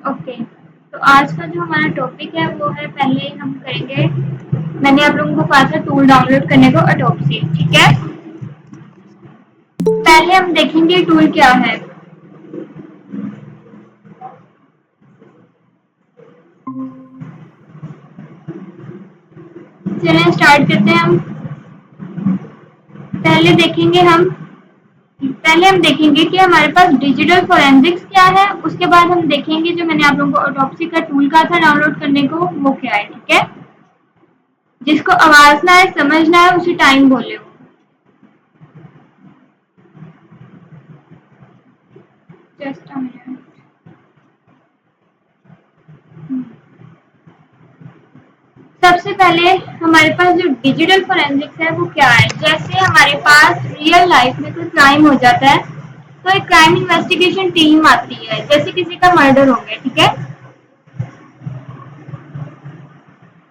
Okay, تو آج کا جو ہمارا ٹاپک ہے وہ ہے، پہلے ہم کریں گے، میں نے آپ لوگوں کو کہا تھا ٹول ڈاؤن لوڈ کرنے کو اڈوبسی، ٹھیک ہے؟ پہلے ہم دیکھیں گے ٹول کیا ہے. چلیں اسٹارٹ کرتے ہیں ہم. پہلے ہم دیکھیں گے کہ ہمارے پاس ڈیجیٹل فورینزکس کیا ہے، اس کے بعد ہم دیکھیں گے جو میں نے آپ لوگوں کو آٹوپسی کا ٹول کہا تھا ڈاؤن لوڈ کرنے کو، وہ کیا ہے، ٹھیک ہے؟ جس کو آواز نہ ہے سمجھنا ہے اسی ٹائم بولے ہو. Just a minute. سب سے پہلے ہمارے پاس جو ڈیجیٹل فورینزکس ہے وہ کیا ہے. جیسے ہمارے پاس ریئل لائف میں کوئی کرائم ہو جاتا ہے تو ایک کرائم انویسٹیگیشن ٹیم آتی ہے، جیسے کسی کا مرڈر ہو گیا، ٹھیک ہے؟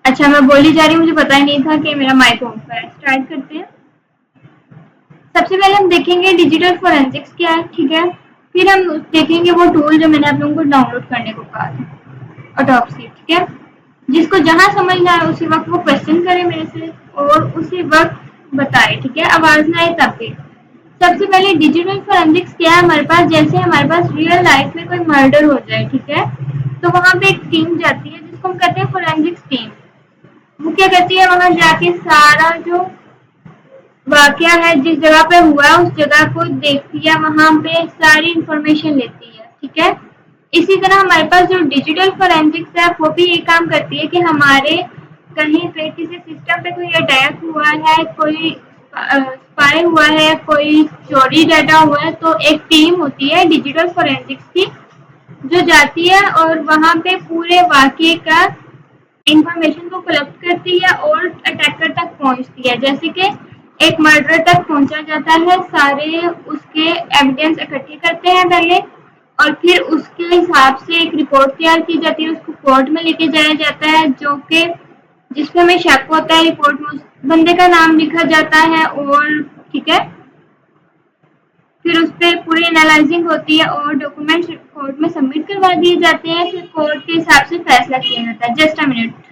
اچھا، میں بولی جا رہی ہوں، مجھے پتا ہی نہیں تھا کہ میرا مائک آف ہے. اسٹارٹ کرتے ہیں. سب سے پہلے ہم دیکھیں گے ڈیجیٹل فورینزکس کیا ہے، ٹھیک ہے؟ پھر ہم دیکھیں گے وہ ٹول جو میں نے آپ لوگوں کو ڈاؤن لوڈ کرنے کو کہا تھا، اڈوپسی، ٹھیک ہے؟ جس کو جہاں سمجھنا ہے اسی وقت وہ کوشچن کرے میرے سے اور اسی وقت بتائے، ٹھیک ہے؟ آواز نہ آئے تب بھی. سب سے پہلے ڈیجیٹل فورینزکس کیا ہے ہمارے پاس. جیسے ہمارے پاس ریئل لائف میں کوئی مرڈر ہو جائے، ٹھیک ہے؟ تو وہاں پہ ایک ٹیم جاتی ہے جس کو ہم کہتے ہیں فورینزکس ٹیم. وہ کیا کرتی ہے، وہاں جا کے سارا جو واقعہ ہے جس جگہ پہ ہوا ہے اس جگہ کو دیکھتی ہے، وہاں پہ ساری انفارمیشن لیتی ہے، ٹھیک ہے؟ اسی طرح ہمارے پاس جو ڈیجیٹل فورینزکس ہے وہ بھی یہ کام کرتی ہے کہ ہمارے کہیں پہ کسی سسٹم پہ کوئی اٹیک ہوا ہے، کوئی اسپائی ہوا ہے، کوئی چوری ڈاٹا ہوا ہے، تو ایک ٹیم ہوتی ہے ڈیجیٹل فورینزکس کی جو جاتی ہے اور وہاں پہ پورے واقعے کا انفارمیشن کو کلیکٹ کرتی ہے اور اٹیکر تک پہنچتی ہے. جیسے کہ ایک مرڈر تک پہنچا جاتا ہے، سارے اس کے ایویڈینس اکٹھے کرتے ہیں پہلے، اور پھر اس کے حساب سے ایک رپورٹ تیار کی جاتی ہے، اس کو کورٹ میں لے کے جایا جاتا ہے، جو کہ جس میں ہمیں شک ہوتا ہے رپورٹ میں اس بندے کا نام لکھا جاتا ہے، اور ٹھیک ہے، پھر اس پہ پوری انالائزنگ ہوتی ہے اور ڈاکومنٹس کورٹ میں سبمٹ کروا دیے جاتے ہیں. پھر کورٹ کے حساب سے فیصلہ کیا جاتا ہے. Just a minute.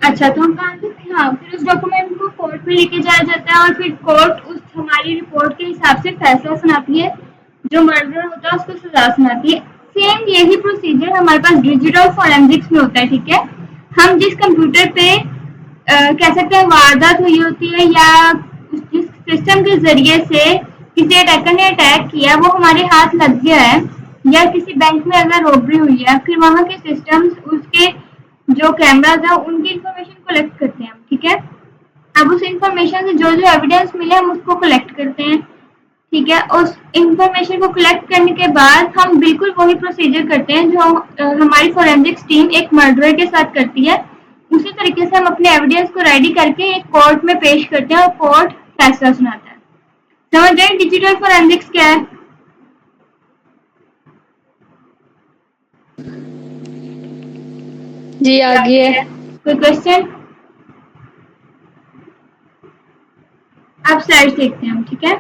اچھا، تو ہم کہاں سے تھے؟ ہاں، پھر اس ڈاکومنٹ کو کورٹ میں لے کے جایا جاتا ہے اور پھر کورٹ اس ہماری رپورٹ کے حساب سے فیصلہ سناتی ہے، جو مرڈر ہوتا ہے اس کو سزا سناتی ہے. سیم یہی پروسیجر ہمارے پاس ڈیجیٹل فورینزکس میں ہوتا ہے، ٹھیک ہے؟ ہم جس کمپیوٹر پہ کہہ سکتے ہیں واردات ہوئی ہوتی ہے یا جس سسٹم کے ذریعے سے کسی اٹیکر نے اٹیک کیا وہ ہمارے ہاتھ لگ گیا ہے، یا کسی بینک میں اگر روبری ہوئی ہے، پھر وہاں کے سسٹم اس کے جو کیمراز ہیں ان کی انفارمیشن کلیکٹ کرتے ہیں ہم، ٹھیک ہے؟ اب اس انفارمیشن سے جو جو ایویڈینس ملے ہم اس کو کلیکٹ کرتے ہیں، ٹھیک ہے؟ اس انفارمیشن کو کلیکٹ کرنے کے بعد ہم بالکل وہی پروسیجر کرتے ہیں جو ہماری فورینزکس ٹیم ایک مرڈر کے ساتھ کرتی ہے. اسی طریقے سے ہم اپنے ایویڈینس کو ریڈی کر کے ایک کورٹ میں پیش کرتے ہیں اور کورٹ فیصلہ سناتا ہے. سمجھ رہے ہیں ڈیجیٹل فورینزکس کیا ہے؟ جی آگے. کوئی کوشچن؟ اب سلائڈ دیکھتے ہیں ہم، ٹھیک ہے؟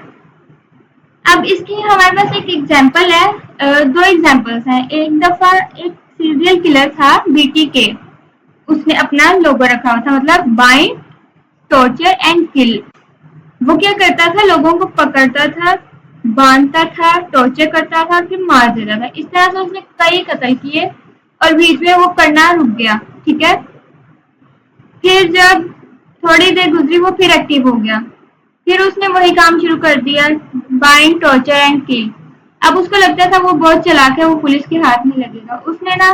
اب اس کی ہمارے پاس ایک ایگزامپل ہے، دو ایگزامپلس ہیں. ایک دفعہ ایک سیریل کلر تھا BTK، اس نے اپنا لوگو رکھا ہوا تھا، مطلب بائنڈ ٹارچر اینڈ کل. وہ کیا کرتا تھا، لوگوں کو پکڑتا تھا، باندھتا تھا، ٹارچر کرتا تھا، پھر مار دیتا تھا. اس طرح سے اس نے کئی قتل کیے اور بیچ میں وہ کرنا رک گیا، ٹھیک ہے؟ پھر جب تھوڑی دیر گزری وہ پھر ایکٹیو ہو گیا، پھر اس نے وہی کام شروع کر دیا، بائنڈ ٹارچر اینڈ کل. اب اس کو لگتا تھا وہ بہت چلاک ہے، وہ پولیس کے ہاتھ میں لگے گا. اس نے نا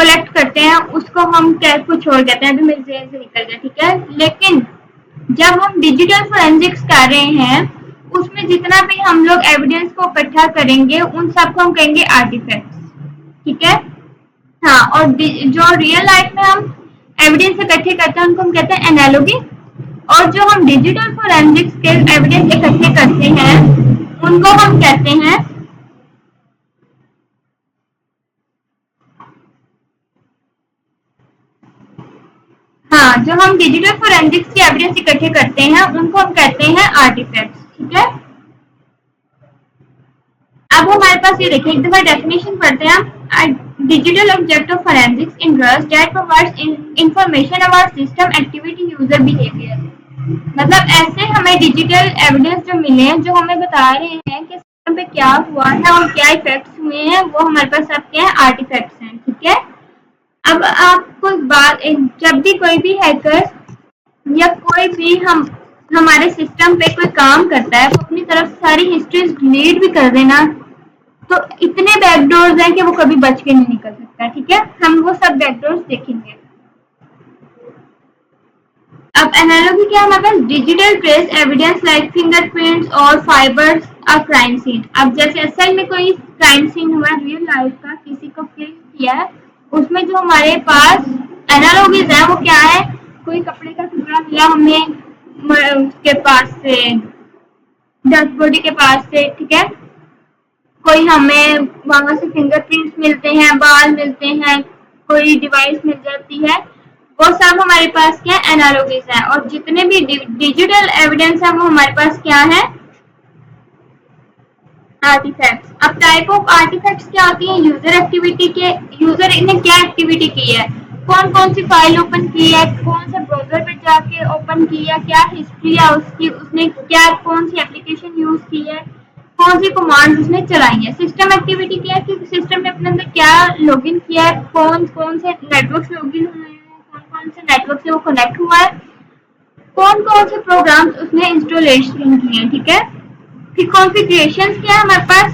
کلیکٹ کرتے ہیں اس کو ہم کچھ اور کہتے ہیں، ابھی میرے ذہن سے نکل گیا، ٹھیک ہے. لیکن جب ہم ڈیجیٹل فورینزکس کر رہے ہیں اس میں جتنا بھی ہم لوگ ایویڈینس کو اکٹھا کریں گے ان سب کو ہم کہیں گے آرٹیفیکٹس، ٹھیک ہے. ہاں، اور جو ریئل لائف میں ہم ایویڈینس اکٹھے کرتے ہیں ان کو ہم کہتے ہیں انالوگی، اور جو ہم ڈیجیٹل فورینزکس کے ایویڈینس اکٹھے کرتے ہیں ان کو ہم کہتے ہیں جو ہم ڈیجیٹل فورینزکس کی ایویڈینس اکٹھے کرتے ہیں ان کو ہم کہتے ہیں آرٹیفیکٹس، ٹھیک ہے. اب ہمارے پاس یہ دیکھیں ایک دفعہ ڈیفینیشن پڑھتے ہیں. Digital object of forensics in drugs that provides information about system activity user behaviour. مطلب ایسے ہمیں ڈیجیٹل ایویڈینس جو ملے ہیں جو ہمیں بتا رہے ہیں کہ سسٹم پہ کیا ہوا ہے اور کیا افیکٹس ہوئے ہیں، وہ ہمارے پاس سب کے ہیں آرٹیفیکٹس ہیں، ٹھیک ہے. اب آپ کو بات، جب بھی کوئی بھی ہیکر یا کوئی بھی ہمارے سسٹم پہ کوئی کام کرتا ہے وہ اپنی طرف ساری ہسٹریز ڈیلیٹ بھی کر دینا تو اتنے بیک ڈورز ہیں کہ وہ کبھی بچ کے نہیں نکل سکتا، ٹھیک ہے. ہم وہ سب بیک ڈورز دیکھیں گے. اب انالوگی کیا ہے ہمارے پاس؟ Digital trace evidence like fingerprints اور فائبرز آف کرائم سین. اب جیسے اصل میں کوئی کرائم سین ہوا ریئل لائف کا، کسی کو کل کیا ہے، اس میں جو ہمارے پاس انالوگیز ہیں وہ کیا ہے؟ کوئی کپڑے کا ٹکڑا ملا ہمیں اس کے پاس سے، ڈیڈ باڈی کے پاس سے، ٹھیک ہے. کوئی ہمیں وہاں سے فنگر پرنٹس ملتے ہیں، بال ملتے ہیں، کوئی ڈیوائس مل جاتی ہے، وہ سب ہمارے پاس کیا انالوگیز ہیں. اور جتنے بھی ڈیجیٹل ایویڈینس ہیں وہ ہمارے پاس کیا ہے؟ آرٹیفیکٹس. اب ٹائپ آف آرٹیفیکٹس کیا ہوتی ہیں؟ یوزر ایکٹیویٹی کے، یوزر نے کیا ایکٹیویٹی کی ہے، کون سی فائل اوپن کی ہے، کون سے براؤزر پہ جا کے اوپن کی ہے، کیا ہسٹری ہے اس کی، اس نے کیا کون سی اپلیکیشن یوز کی ہے، کون سی کمانڈ اس نے چلائی ہے. سسٹم ایکٹیویٹی کیا ہے کہ سسٹم نے اپنے اندر کیا لاگ ان کیا ہے، کون سے نیٹورک سے لاگ ان ہوئے ہیں، کون سے نیٹورک سے وہ کنیکٹ ہوا ہے، کون سے پروگرامز اس نے انسٹالیشن کیے ہیں، ٹھیک ہے. پھر کانفیگریشن کیا ہے ہمارے پاس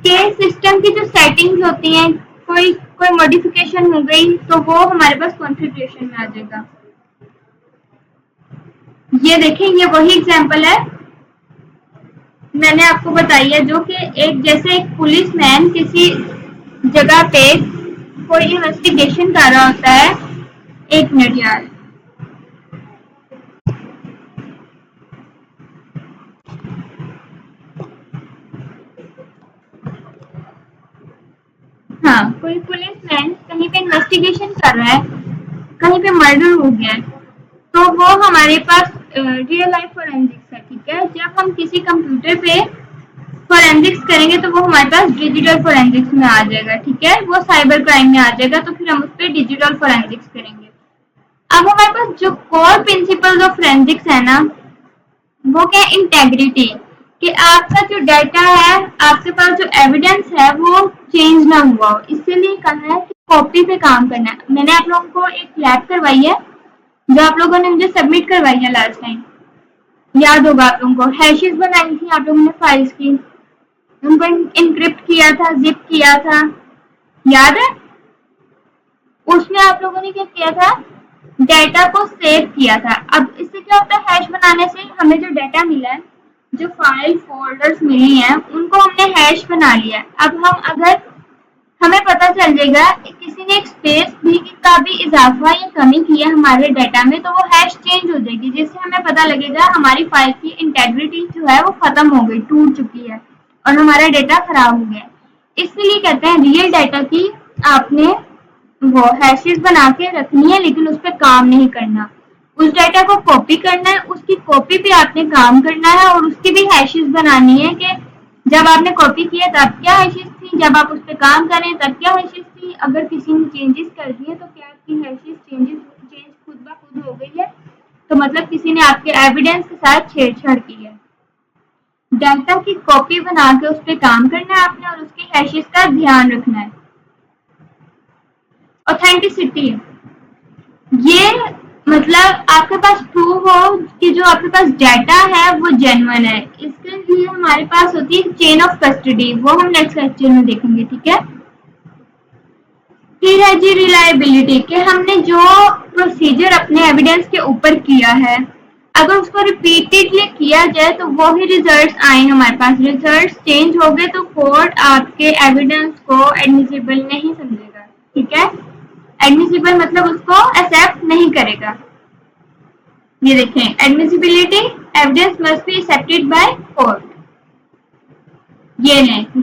کہ سسٹم کی جو سیٹنگز ہوتی ہیں کوئی ماڈیفکیشن ہو گئی تو وہ ہمارے پاس کانفیگریشن میں آ جائے گا. یہ دیکھیں یہ وہی اگزامپل ہے میں نے آپ کو بتائی ہے، جو کہ جیسے ایک پولیس مین کسی جگہ پہ کوئی انویسٹیگیشن کر رہا ہوتا ہے. ایک منٹ یار. ہاں، کوئی پولیس مین کہیں پہ انویسٹیگیشن کر رہا ہے، کہیں پہ مرڈر ہو گیا ہے، تو وہ ہمارے پاس ریئل لائف فورینزکس ہے، ٹھیک ہے. جب ہم کسی کمپیوٹر پہ فورینزکس کریں گے تو وہ ہمارے پاس ڈیجیٹل فورینزکس میں آ جائے گا، ٹھیک ہے. وہ سائبر کرائم میں آ جائے گا تو پھر ہم اس پہ ڈیجیٹل فورینزکس کریں گے. اب ہمارے پاس جو کور پرنسپل آف فورینزکس ہے نا، وہ کیا ہے؟ انٹیگریٹی، کہ آپ کا جو ڈیٹا ہے، آپ کے پاس جو ایویڈینس ہے وہ چینج نہ ہوا ہو. اسی لیے کہا ہے کہ کاپی پہ کام کرنا ہے. میں نے آپ لوگوں کو ایک لیب کروائی ہے جو آپ لوگوں نے مجھے سبمٹ کروائی ہے لاسٹ ٹائم، یاد ہوگا آپ لوگوں کو. ہیشز بنائی تھی آپ لوگوں نے فائلز کی، ان کو انکرپٹ کیا تھا، زپ کیا تھا، یاد ہے؟ اس میں آپ لوگوں نے کیا کیا تھا؟ ڈیٹا کو سیو کیا تھا. اب اس سے کیا ہوتا ہے؟ ہیش بنانے سے ہمیں جو ڈیٹا ملا ہے، جو فائل فولڈرز ملی ہیں، ان کو ہم نے ہیش بنا لیا. اب اگر ہمیں پتہ چل جائے گا کہ کسی نے ایک اسپیس کا بھی اضافہ یا کمی کی ہے ہمارے ڈیٹا میں، تو وہ ہیش چینج ہو جائے گی، جس سے ہمیں پتہ لگے گا ہماری فائل کی انٹیگریٹی جو ہے وہ ختم ہو گئی، ٹوٹ چکی ہے اور ہمارا ڈیٹا خراب ہو گیا. اس لیے کہتے ہیں ریئل ڈیٹا کی آپ نے وہ ہیشز بنا کے رکھنی ہے، لیکن اس پہ کام نہیں کرنا. اس ڈیٹا کو کاپی کرنا ہے، اس کی کاپی پہ آپ نے کام کرنا ہے اور اس کی بھی ہیشز بنانی ہے کہ جب آپ نے کاپی کیا تب کیا ہیشز تھی، جب آپ اس پہ کام کریں تب کیا ہیشز تھی، اگر کسی نے چینجز کر دیے تو کیا آپ کی ہیشز چینج خود بخود ہو گئی ہے، تو مطلب کسی نے آپ کے ایویڈینس کے ساتھ چھیڑ چھاڑ کی ہے. ڈیٹا کی کاپی بنا کے اس پہ کام کرنا ہے آپ نے اور اس کی ہیشز کا دھیان رکھنا ہے. اوتھینٹسٹی، یہ مطلب آپ کے پاس پروف ہو کہ جو آپ کے پاس ڈیٹا ہے وہ جینوئن ہے. اس کے لیے ہمارے پاس ہوتی ہے چین آف کسٹڈی، وہ ہم نیکسٹ لیکچر میں دیکھیں گے، ٹھیک ہے. پھر ہے جی ریلائبلٹی، کہ ہم نے جو پروسیجر اپنے ایویڈینس کے اوپر کیا ہے اگر اس کو ریپیٹڈلی کیا جائے تو وہی ریزلٹس آئیں ہمارے پاس، ریزلٹس چینج ہو گئے تو کورٹ آپ کے ایویڈینس کو ایڈمیسیبل نہیں سمجھے گا، ٹھیک ہے؟ ایڈمیسیبل مطلب اس کو ایکسیپٹ نہیں کرے گا۔ یہ دیکھیں admissibility, evidence must be accepted by court. یہ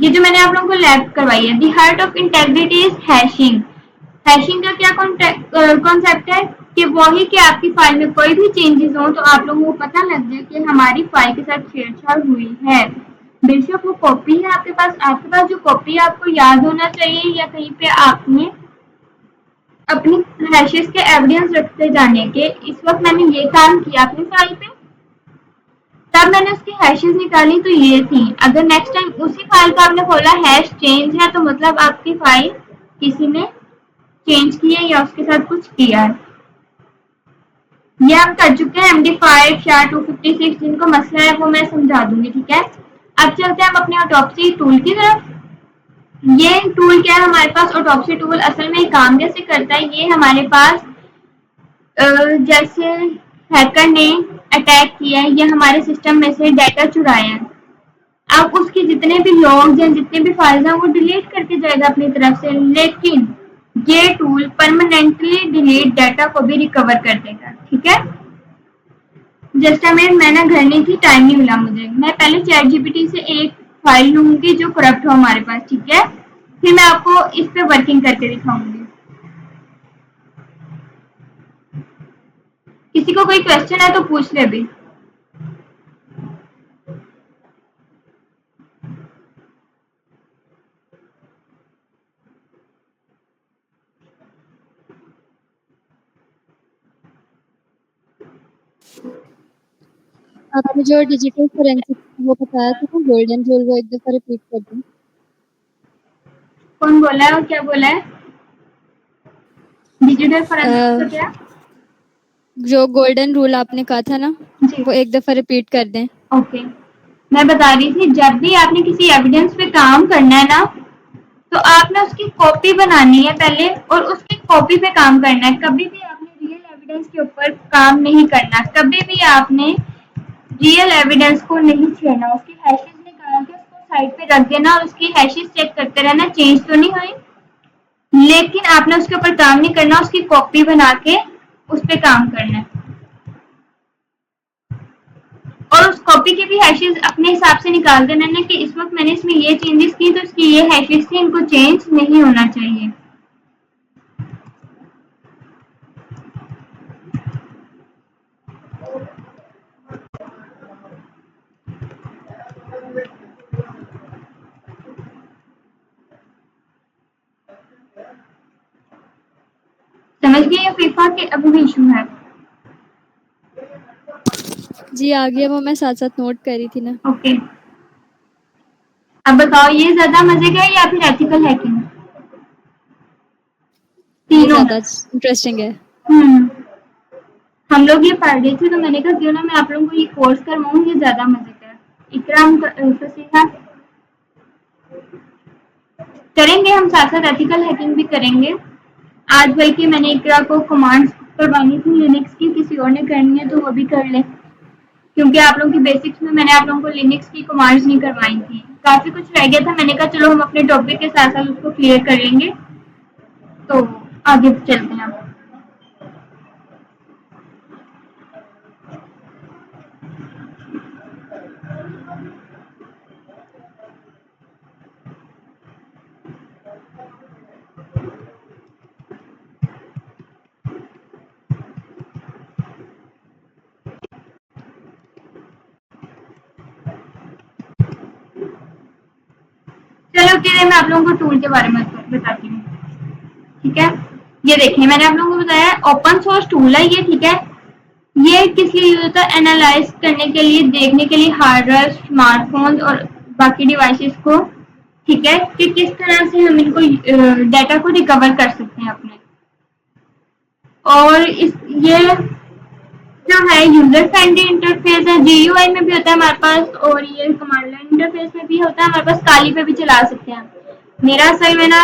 جو میں نے آپ لوگوں کو لیب کروائی ہے، the heart of integrity is hashing. Hashing کا کیا کانسیپٹ ہے کہ وہی کہ آپ کی فائل میں کوئی بھی چینجز ہوں تو آپ لوگوں کو پتہ لگ جائے کہ ہماری فائل کے ساتھ چھیڑ چھاڑ ہوئی ہے، بے شک وہ کاپی ہے آپ کے پاس جو کاپی آپ کو یاد ہونا چاہیے یا کہیں پہ آپ نے اپنی ہیشز کے ایویڈینس رکھتے جانے کے اس وقت میں نے یہ کام کیا اپنی فائل پہ تب میں نے اس کی ہیشز نکالی تو یہ تھی۔ اگر نیکسٹ ٹائم اسی فائل کو آپ نے کھولا ہیش چینج ہے تو مطلب آپ کی فائل کسی نے چینج کی ہے یا اس کے ساتھ کچھ کیا ہے۔ یہ ہم کر چکے ہیں MD5 یا 256 جن کو مسئلہ ہے وہ میں سمجھا دوں گی، ٹھیک ہے؟ اب چلتے ہیں ہم اپنے آٹوپسی ٹول کی طرف۔ یہ ٹول کیا ہے ہمارے پاس؟ آٹوپسی ٹول اصل میں کام کیسے کرتا ہے؟ یہ ہمارے پاس جیسے ہیکر نے اٹیک کیا ہے یا ہمارے سسٹم میں سے ڈیٹا چرایا ہے، اب اس کی جتنے بھی لوگ یا جتنے بھی فائلز ہیں وہ ڈیلیٹ کر کے جائے گا اپنی طرف سے، لیکن یہ ٹول پرماننٹلی ڈیلیٹ ڈیٹا کو بھی ریکور کر دے گا، ٹھیک ہے؟ جسٹ میں نا گھر نہیں تھی، ٹائم نہیں ملا مجھے، میں پہلے چیٹ GPT سے ایک فائل لوں گی جو کرپٹ ہو ہمارے پاس، ٹھیک ہے؟ پھر میں آپ کو اس پہ ورکنگ کر کے دکھاؤں گی۔ کسی کو کوئی کوشچن ہے تو پوچھ لے بھی۔ آپ نے جو ڈیجیٹل فورینسک وہ بتایا تھا نا گولڈن رول، وہ ایک دفعہ ریپیٹ کر دیں۔ کون بولا ہے اور کیا بولا ہے؟ ڈیجیٹل فورینسک کا کیا؟ جو گولڈن رول آپ نے کہا تھا نا جی وہ ایک دفعہ ریپیٹ کر دیں۔ اوکے، میں بتا رہی تھی جب بھی آپ نے کسی ایویڈینس پہ کام کرنا ہے نا تو آپ نے اس کی کاپی بنانی ہے پہلے اور اس کی کاپی پہ کام کرنا ہے۔ کبھی بھی آپ نے ریئل ایویڈینس کے اوپر کام نہیں کرنا، کبھی بھی آپ نے ریئل ایویڈینس کو نہیں چھیڑنا، اس کی ہیشز نکال کے اس کو سائڈ پہ رکھ دینا اور اس کی ہیشز چیک کرتے رہنا چینج تو نہیں ہوئی، لیکن آپ نے اس کے اوپر کام نہیں کرنا، اس کی کاپی بنا کے اس پہ کام کرنا ہے اور اس کاپی کی بھی ہیشز اپنے حساب سے نکال دینا ہے کہ اس وقت میں نے اس میں یہ چینجز کی تو اس کی یہ ہیشز تھی، ان کو چینج نہیں ہونا چاہیے۔ سمجھ گئے یہ فیفا کے ابھی بھی ایشو ہے؟ جی آ گیا، وہ میں ساتھ ساتھ نوٹ کری تھی نا۔ اوکے، اب بتاؤ یہ زیادہ مزے کا ہے یا پھر ایتھیکل ہیکنگ؟ یہ تینوں زیادہ انٹرسٹنگ ہے۔ ہم لوگ یہ پڑھ رہے تھے تو میں نے کہا کیوں نہ میں آپ لوگوں کو یہ کورس کرواؤں، یہ زیادہ مزے کا ہے۔ اکرام فصیحہ کریں گے ہم، ساتھ ساتھ ایتھیکل ہیکنگ بھی کریں گے آج، بلکہ میں نے اقرا کو کمانڈس کروانی تھی لینکس کی، کسی اور نے کرنی ہے تو وہ بھی کر لیں، کیونکہ آپ لوگوں کی بیسکس میں نے آپ لوگوں کو لینکس کی کمانڈس نہیں کروائی تھی، کافی کچھ رہ گیا تھا، میں نے کہا چلو ہم اپنے ٹاپک کے ساتھ ساتھ اس کو کلیئر کر لیں گے، تو آگے چلتے ہیں۔ چلو میں آپ لوگوں کو ٹول کے بارے میں بتاتی ہوں، ٹھیک ہے؟ یہ دیکھیں میں نے آپ لوگوں کو بتایا اوپن سورس ٹول ہے یہ، ٹھیک ہے؟ یہ کس لیے یوز ہوتا ہے؟ اینالائز کرنے کے لیے، دیکھنے کے لیے ہارڈ ڈرائیو، اسمارٹ فون اور باقی ڈیوائسز کو، ٹھیک ہے؟ کہ کس طرح سے ہم ان کو ڈیٹا کو ریکور کر سکتے ہیں اپنے، اور یہ جو ہے یوزر فرینڈلی انٹرفیس ہے، GUI میں بھی ہوتا ہے ہمارے پاس اور یہ کمانڈ لائن انٹرفیس میں بھی ہوتا ہے ہمارے پاس، کالی پہ بھی چلا سکتے ہیں۔ میرا اصل میں نا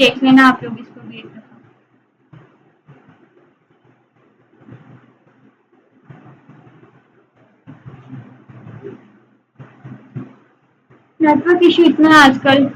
دیکھ لینا آپ لوگ اس کو بھی ایک دفعہ۔ نیٹورک ایشو اتنا ہے آج کل۔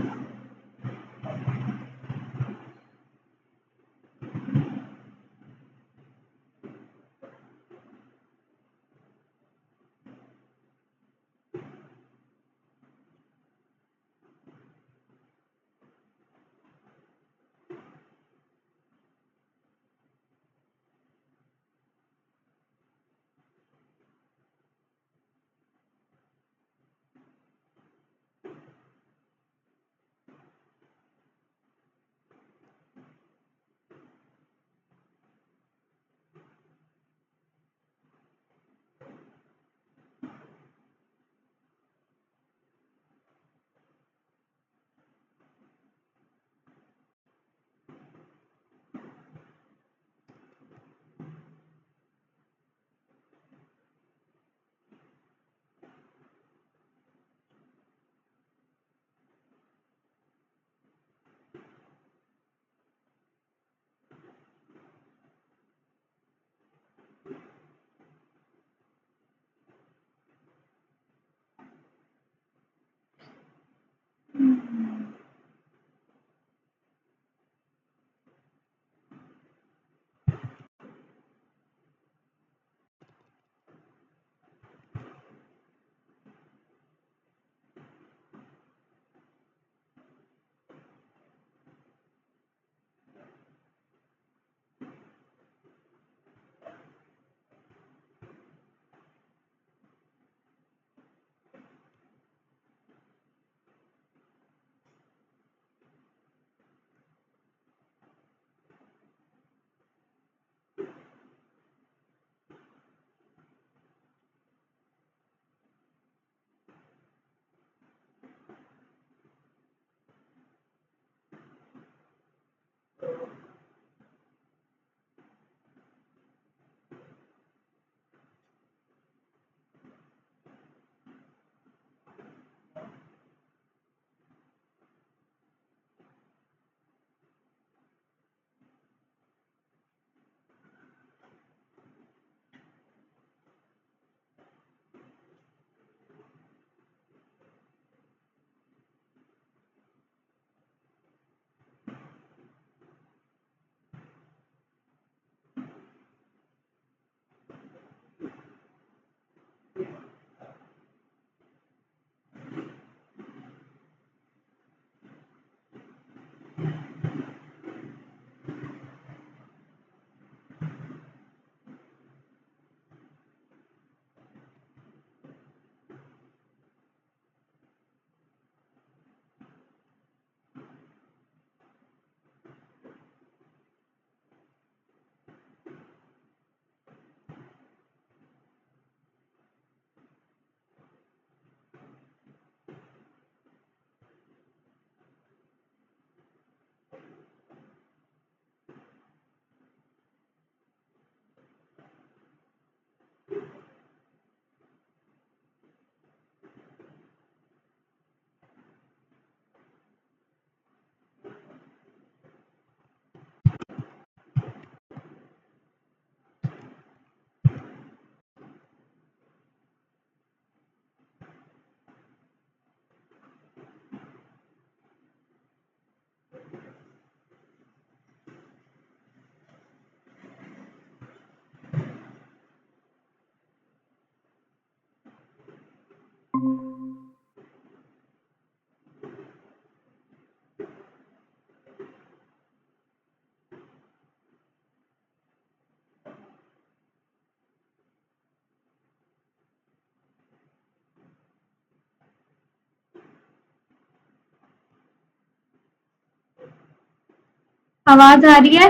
آواز آ رہی ہے؟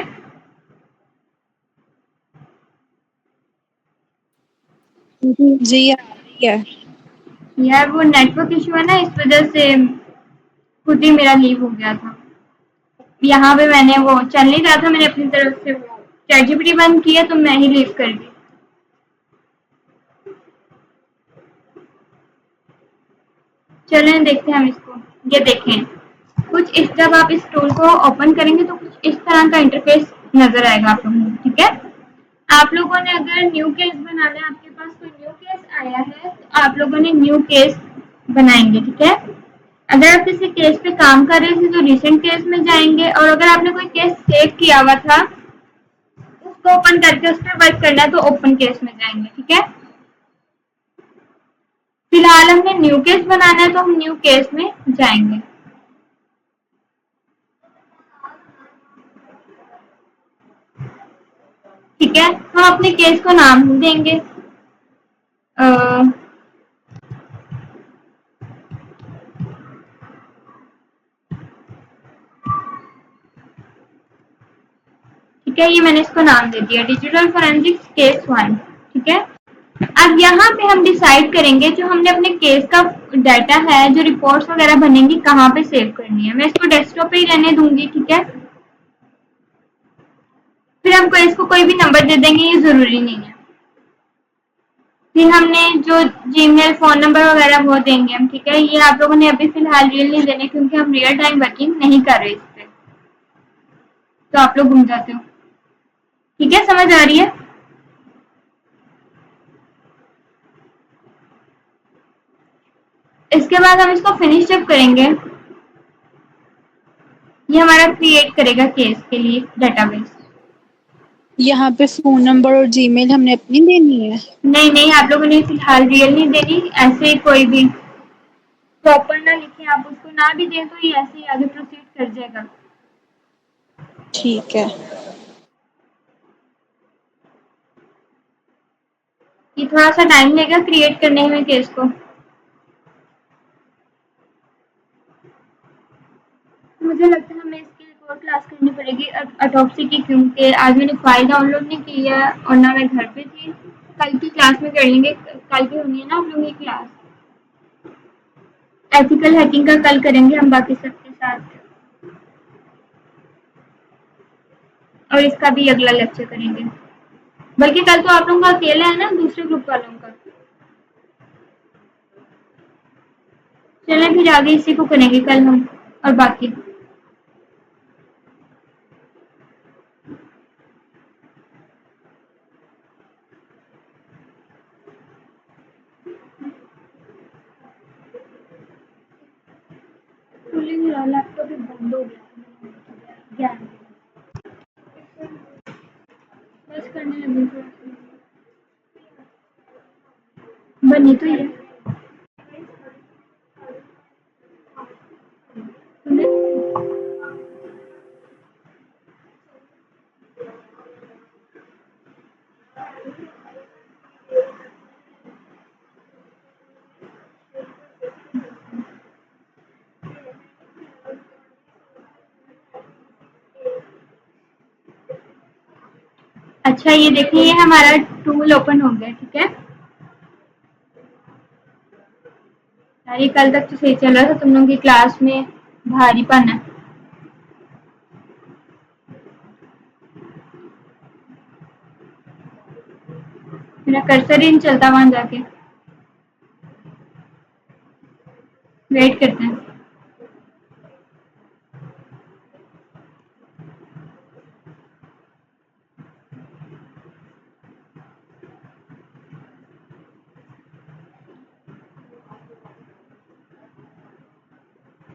جی آ رہی ہے۔ یار وہ نیٹورک ایشو ہے نا، اس وجہ سے خود ہی میرا لیو ہو گیا تھا۔ یہاں پہ میں نے وہ چل نہیں رہا تھا، میں نے اپنی طرف سے وہ چیٹ جی پی ٹی بند کیا تو میں ہی لیو کر دی۔ چلیں دیکھتے ہیں ہم اس کو، یہ دیکھیں کچھ اس جب آپ اس ٹول کو اوپن کریں گے تو کچھ اس طرح کا انٹرفیس نظر آئے گا آپ لوگوں کو. ٹھیک ہے, آپ لوگوں نے اگر نیو کیس بنانا ہے, آپ کے پاس کوئی نیو کیس آیا ہے تو آپ لوگوں نے نیو کیس بنائیں گے. ٹھیک ہے, اگر آپ کسی کیس پہ کام کر رہے تھے تو ریسنٹ کیس میں جائیں گے, اور اگر آپ نے کوئی کیس سیو کیا ہوا تھا اس کو اوپن کر کے اس پہ ورک کرنا ہے تو اوپن کیس میں جائیں گے. ٹھیک ہے, فی الحال ہم نے نیو کیس بنانا ہے تو ہم نیو کیس میں جائیں گے. ٹھیک ہے, ہم اپنے کیس کو نام دیں گے ٹھیک ہے, یہ میں نے اس کو نام دے دیا ڈیجیٹل فورینزکس کیس 1. ٹھیک ہے, اب یہاں پہ ہم ڈیسائیڈ کریں گے جو ہم نے اپنے کیس کا ڈیٹا ہے, جو رپورٹس وغیرہ بنیں گی کہاں پہ سیو کرنی ہے. میں اس کو ڈیسک ٹاپ پہ ہی رہنے دوں گی. ٹھیک ہے, پھر ہم کو اس کو کوئی بھی نمبر دے دیں گے, یہ ضروری نہیں ہے. پھر ہم نے جو جی میل فون نمبر وغیرہ وہ دیں گے ہم. ٹھیک ہے, یہ آپ لوگوں نے ابھی فی الحال ریئل نہیں دینے کیونکہ ہم ریئل ٹائم ورکنگ نہیں کر رہے اس پہ, تو آپ لوگ گھوم جاتے ہو. ٹھیک ہے, سمجھ آ رہی ہے؟ اس کے بعد ہم اس کو فنش جب کریں گے, یہ ہمارا کریٹ کرے گا کیس کے لیے ڈیٹا بیس. یہاں پہ فون نمبر اور جی میل ہم نے اپنی دینی ہے؟ نہیں, آپ لوگوں نے فی الحال ریئل نہیں دینی, ایسے ہی کوئی بھی پراپر نہ لکھیں, آپ اس کو نہ بھی دیں تو یہ ایسے ہی آگے پروسیڈ کر جائے گا. ٹھیک ہے. یہ تھوڑا سا ٹائم لے گا کریٹ کرنے میں کیس کو. مجھے لگتا ہے ہمیں اس کی ایک اور کلاس کرنی پڑے گی اٹوپسی کی, کیونکہ آج میں نے فائل ڈاؤن لوڈ نہیں کی ہے اور نہ میں گھر پہ تھی. کل کی کلاس میں کر لیں گے, کل کی ہونی ہے نا ہم لوگوں کی کلاس, ایتھیکل ہیکنگ کا کل کریں گے ہم باقی سب کے ساتھ, اور اس کا بھی اگلا لیکچر کریں گے. بلکہ کل تو آپ لوگوں کا اکیلا ہے نا دوسرے گروپ والوں کا. چلیں پھر آگے اسی کو کریں گے کل ہم, اور باقی لیپ ٹاپ بھی بند ہو گیا بس کرنے لگی بنی تو یہ اچھا, یہ دیکھیں یہ ہمارا ٹول اوپن ہو گیا. ٹھیک ہے, یہ کل تک تو صحیح چل رہا تھا, تم لوگوں کی کلاس میں بھاری پن ہے. میرا کرسر ہی نہیں چلتا وہاں جا کے. ویٹ کرتے ہیں.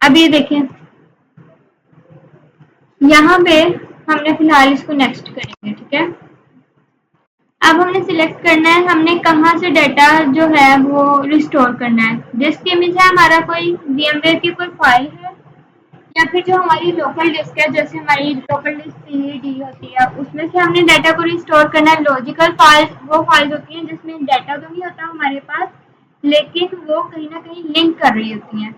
اب یہ دیکھیں, یہاں پہ ہم نے فی الحال اس کو نیکسٹ کریں گے. ٹھیک ہے, اب ہم نے سلیکٹ کرنا ہے ہم نے کہاں سے ڈیٹا جو ہے وہ ریسٹور کرنا ہے. ڈسک امیج ہے ہمارا کوئی وی ایم ویئر کی کوئی فائل ہے, یا پھر جو ہماری لوکل ڈسک ہے, جیسے ہماری لوکل ڈسک سی ڈی ہوتی ہے, اس میں سے ہم نے ڈیٹا کو ریسٹور کرنا ہے. لاجیکل فائل وہ فائلز ہوتی ہیں جس میں ڈیٹا تو نہیں ہوتا ہمارے پاس, لیکن وہ کہیں نہ کہیں لنک کر رہی ہوتی ہیں.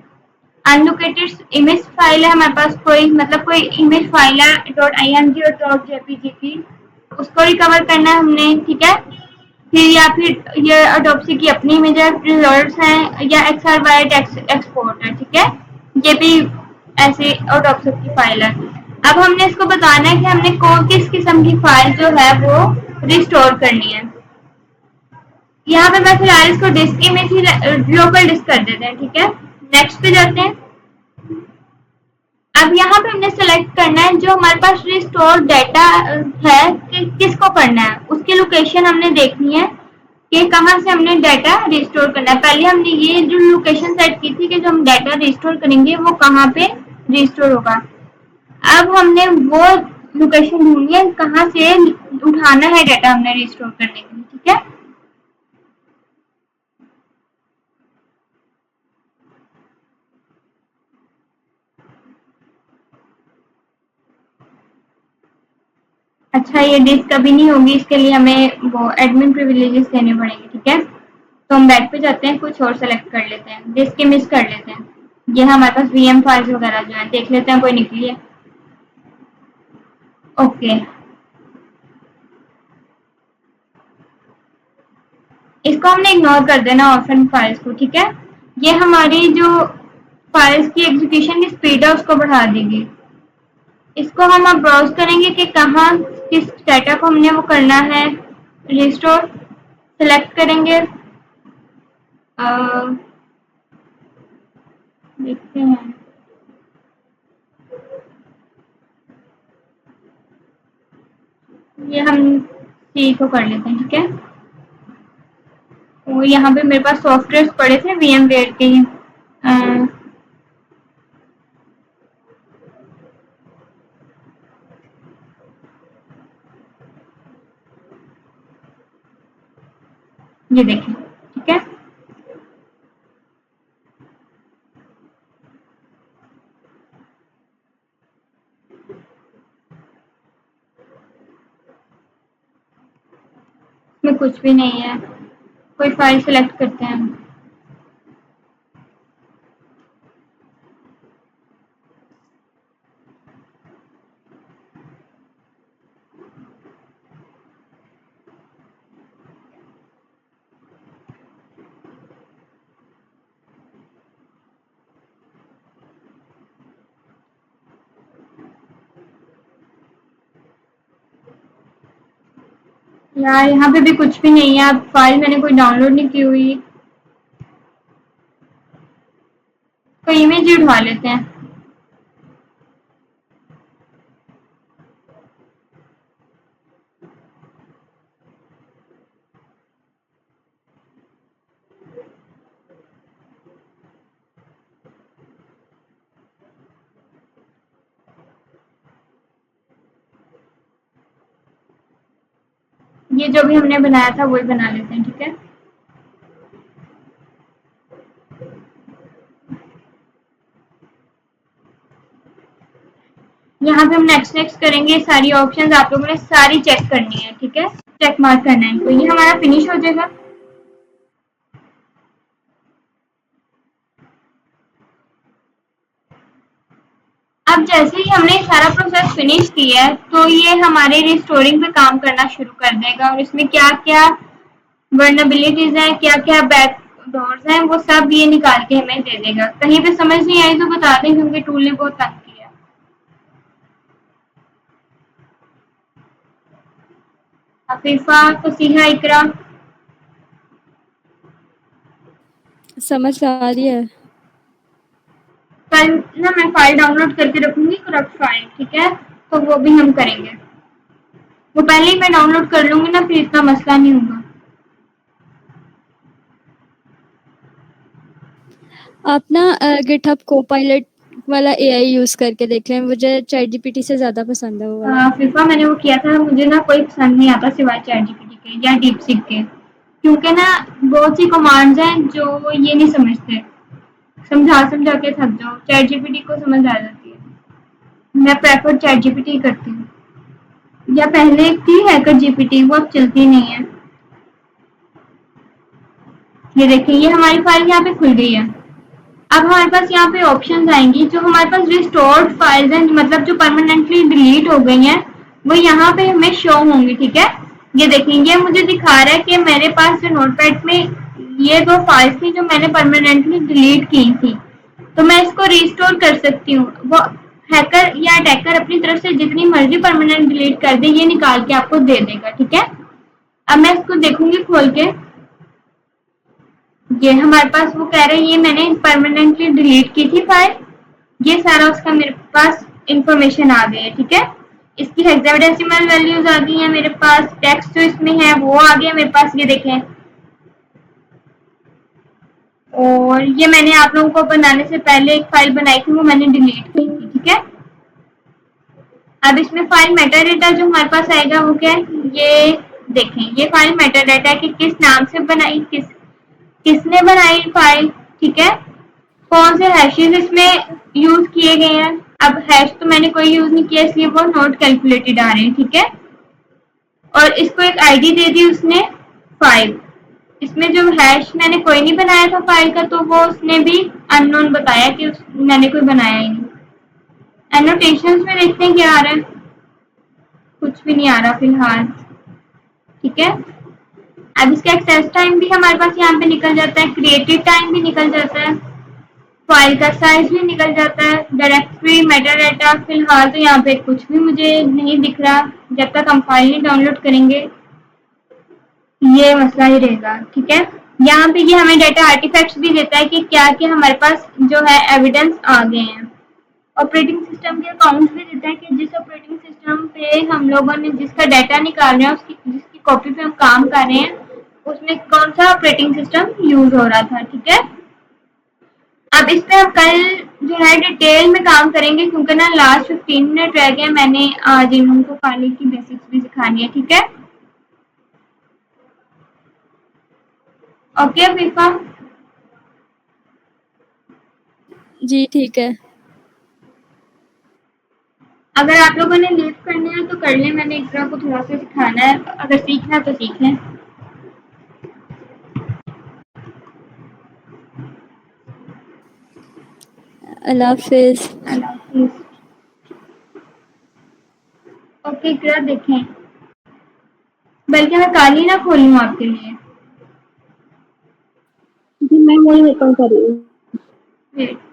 انلوکیٹڈ امیج فائل ہے ہمارے پاس, کوئی مطلب کوئی امیج فائل ہے .img اور .jpg کی, اس کو ریکور کرنا ہے ہم نے. ٹھیک ہے, پھر یا پھر یہ اڈوپسی کی اپنی امیجز ریزلٹس ہیں, یا ایکس آر وائی ایکسپورٹ ہے. ٹھیک ہے, یہ بھی ایسے اڈوپسی کی فائل ہے. اب ہم نے اس کو بتانا ہے کہ ہم نے کس قسم کی فائل جو ہے وہ ریسٹور کرنی ہے. یہاں پہ میں فی الحال اس کو ڈسک امیج ہی لوکل ڈسک کر دیتے ہیں. ٹھیک ہے, نیکسٹ پہ جاتے ہیں. اب یہاں پہ ہم نے سلیکٹ کرنا ہے جو ہمارے پاس ریسٹور ڈیٹا ہے کہ کس کو کرنا ہے، اس کی لوکیشن ہم نے دیکھنی ہے کہ کہاں سے ہم نے ڈیٹا ریسٹور کرنا ہے. پہلے ہم نے یہ جو لوکیشن سیٹ کی تھی کہ جو ہم ڈیٹا ریسٹور کریں گے وہ کہاں پہ ریسٹور ہوگا. اب ہم نے وہ لوکیشن ڈھونڈی ہے کہاں سے اٹھانا ہے ڈیٹا ہم نے ریسٹور کرنے کے لیے. ٹھیک ہے، اچھا یہ ڈسک کبھی نہیں ہوگی، اس کے لیے ہمیں وہ ایڈمن پریویلیجز دینے پڑیں گے. ٹھیک ہے، تو ہم بیک پہ جاتے ہیں، کچھ اور سلیکٹ کر لیتے ہیں، ڈسک کی مس کر لیتے ہیں. یہ ہمارے پاس وی ایم فائلز وغیرہ جو ہیں دیکھ لیتے ہیں کوئی نکلی ہے. اوکے، اس کو ہم نے اگنور کر دینا آپشن فائلز کو. ٹھیک ہے، یہ ہماری جو فائلز کی ایگزیکیوشن کی اسپیڈ ہے اس کو بڑھا دے گی. اس کو ہم اب براؤز کریں گے کہ کہاں کس ڈیٹا کو ہم نے وہ کرنا ہے ریسٹور. سلیکٹ کریں گے، دیکھتے ہیں. یہ ہم سی کو کر لیتے ہیں. ٹھیک ہے، وہ یہاں پہ میرے پاس سافٹ ویئر پڑے تھے وی ایم ویئر کے. یہ دیکھیں. ٹھیک ہے، اس میں کچھ بھی نہیں ہے. کوئی فائل سلیکٹ کرتے ہیں. یار یہاں پہ بھی کچھ بھی نہیں ہے. اب فائل میں نے کوئی ڈاؤن لوڈ نہیں کی ہوئی. کوئی امیج ہی اٹھا لیتے ہیں. یہ جو بھی ہم نے بنایا تھا وہی بنا لیتے ہیں. ٹھیک ہے، یہاں پہ ہم نیکسٹ کریں گے. ساری آپشنز آپ لوگوں نے ساری چیک کرنی ہے. ٹھیک ہے، چیک مارک کرنا ہے. تو یہ ہمارا فنش ہو جائے گا. اب جیسے ہی ہم نے سارا پروسیس فنش کیا ہے تو یہ ہمارے ریسٹورنگ پہ کام کرنا شروع کر دے گا. اور اس میں کیا کیا ورنبلٹیز ہیں، کیا کیا بیک ڈورز ہیں، وہ سب یہ نکال کے ہمیں دے دے گا. کہیں پہ سمجھ نہیں آئی تو بتا دیں کیونکہ ٹول نے بہت تنگ کیا. عفیفہ، فصیحہ، اقرا، سمجھ آ رہی ہے. کل نا میں فائل ڈاؤن لوڈ کر کے رکھوں گی کرپٹ فائل. ٹھیک ہے، تو وہ بھی ہم کریں گے. وہ پہلے ہی میں ڈاؤن لوڈ کر لوں گی نا، پھر اتنا مسئلہ نہیں ہوگا. آپ نا گٹ ہب کو پائلٹ والا اے آئی یوز کر کے دیکھ لیں. مجھے چیٹ جی پی ٹی سے زیادہ پسند ہے وہ والا. فیفا میں نے وہ کیا تھا، مجھے نا کوئی پسند نہیں آتا سوائے چیٹ جی پی ٹی کے یا ڈیپ سیک کے. کیونکہ نا بہت سی کمانڈز ہیں جو یہ نہیں سمجھتے. سمجھا کے تھک جاؤ. چیٹ جی پی ٹی کو سمجھ آ جاتی ہے. میں prefer chat G P T کرتی ہوں. یا پہلے تھی ہیکر جی پی ٹی، وہ اب چلتی نہیں ہے. یہ دیکھیں، یہ ہماری فائل یہاں پہ کھل گئی ہے. اب ہمارے پاس یہاں پہ آپشنز آئیں گی. جو ہمارے پاس ریسٹورڈ فائلز ہیں، مطلب جو پرماننٹلی ڈیلیٹ ہو گئی ہیں، وہ یہاں پہ ہمیں شو ہوں گی. ٹھیک ہے، یہ دیکھیں گے مجھے دکھا رہا ہے کہ میرے پاس جو نوٹ پیڈ میں یہ 2 فائلز تھی جو میں نے پرماننٹلی ڈیلیٹ کی تھی. تو میں اس کو ریسٹور کر سکتی ہوں. وہ ہیکر یا اٹیکر اپنی طرف سے جتنی مرضی پرماننٹ ڈیلیٹ کر دے، یہ نکال کے آپ کو دے دے گا. ٹھیک ہے، اب میں اس کو دیکھوں گی کھول کے. یہ ہمارے پاس وہ کہہ رہے ہیں یہ میں نے پرماننٹلی ڈیلیٹ کی تھی فائل. یہ سارا اس کا میرے پاس انفارمیشن آ گئی ہے. ٹھیک ہے, اس کی ہیکساڈیسیمل ویلیوز آ گئی ہیں میرے پاس, ٹیکسٹ جو اس میں ہے وہ آ گیا میرے پاس, یہ دیکھیں. اور یہ میں نے آپ لوگوں کو بنانے سے پہلے ایک فائل بنائی تھی, وہ میں نے ڈیلیٹ کی تھی. ٹھیک ہے, اب اس میں فائل میٹا ڈیٹا جو ہمارے پاس آئے گا وہ کیا ہے, یہ دیکھیں. یہ فائل میٹا ڈیٹا ہے کہ کس نام سے بنائی, کس نے بنائی فائل. ٹھیک ہے, کون سے ہیشز اس میں یوز کیے گئے ہیں. اب ہیش تو میں نے کوئی یوز نہیں کیا, اس لیے وہ نوٹ کیلکولیٹڈ آ رہے ہیں. ٹھیک ہے, اور اس کو ایک آئی ڈی دے دی اس نے 5. اس میں جو ہیش میں نے کوئی نہیں بنایا تھا فائل کا, تو وہ اس نے بھی ان نون بتایا کہ میں نے کوئی بنایا ہی نہیں. انوٹیشنز میں دیکھتے ہیں کیا آ رہا ہے, کچھ بھی نہیں آ رہا فی الحال. ٹھیک ہے, اب اس کا ایکسیس ٹائم بھی ہمارے پاس یہاں پہ نکل جاتا ہے, کریٹو ٹائم بھی نکل جاتا ہے, فائل کا سائز بھی نکل جاتا ہے, ڈائریکٹری میٹا ڈیٹا. فی الحال تو یہاں پہ کچھ بھی مجھے نہیں دکھ رہا, جب تک ہم فائل نہیں ڈاؤن لوڈ کریں گے یہ مسئلہ ہی رہے گا. ٹھیک ہے, یہاں پہ یہ ہمیں ڈیٹا آرٹیفیکٹس بھی دیتا ہے کہ کیا کیا ہمارے پاس جو ہے ایویڈنس آ گئے ہیں. آپریٹنگ سسٹم کے اکاؤنٹ بھی دیتا ہے کہ جس آپریٹنگ سسٹم پہ ہم لوگوں نے جس کا ڈیٹا نکال رہے ہیں, جس کی کاپی پہ ہم کام کر رہے ہیں, اس میں کون سا آپریٹنگ سسٹم یوز ہو رہا تھا. ٹھیک ہے, اب اس پہ ہم کل جو ہے ڈیٹیل میں کام کریں گے, کیونکہ نا لاسٹ 15 منٹ رہ گئے. میں نے آج ان کو کالے کی بیسکس بھی سکھانی ہے. ٹھیک ہے, اوکے عفیفہ. جی ٹھیک ہے. اگر آپ لوگوں نے لیو کرنا ہے تو کر لیں, میں نے اقرا کو تھوڑا سا سکھانا ہے, اگر سیکھنا ہے تو سیکھ لیں. اللہ حافظ. اللہ حافظ. اوکے اقرا دیکھیں, بلکہ میں کال ہی نہ کھولوں آپ کے لیے. جی میں وہی اوپن کر رہی ہوں. ویٹ.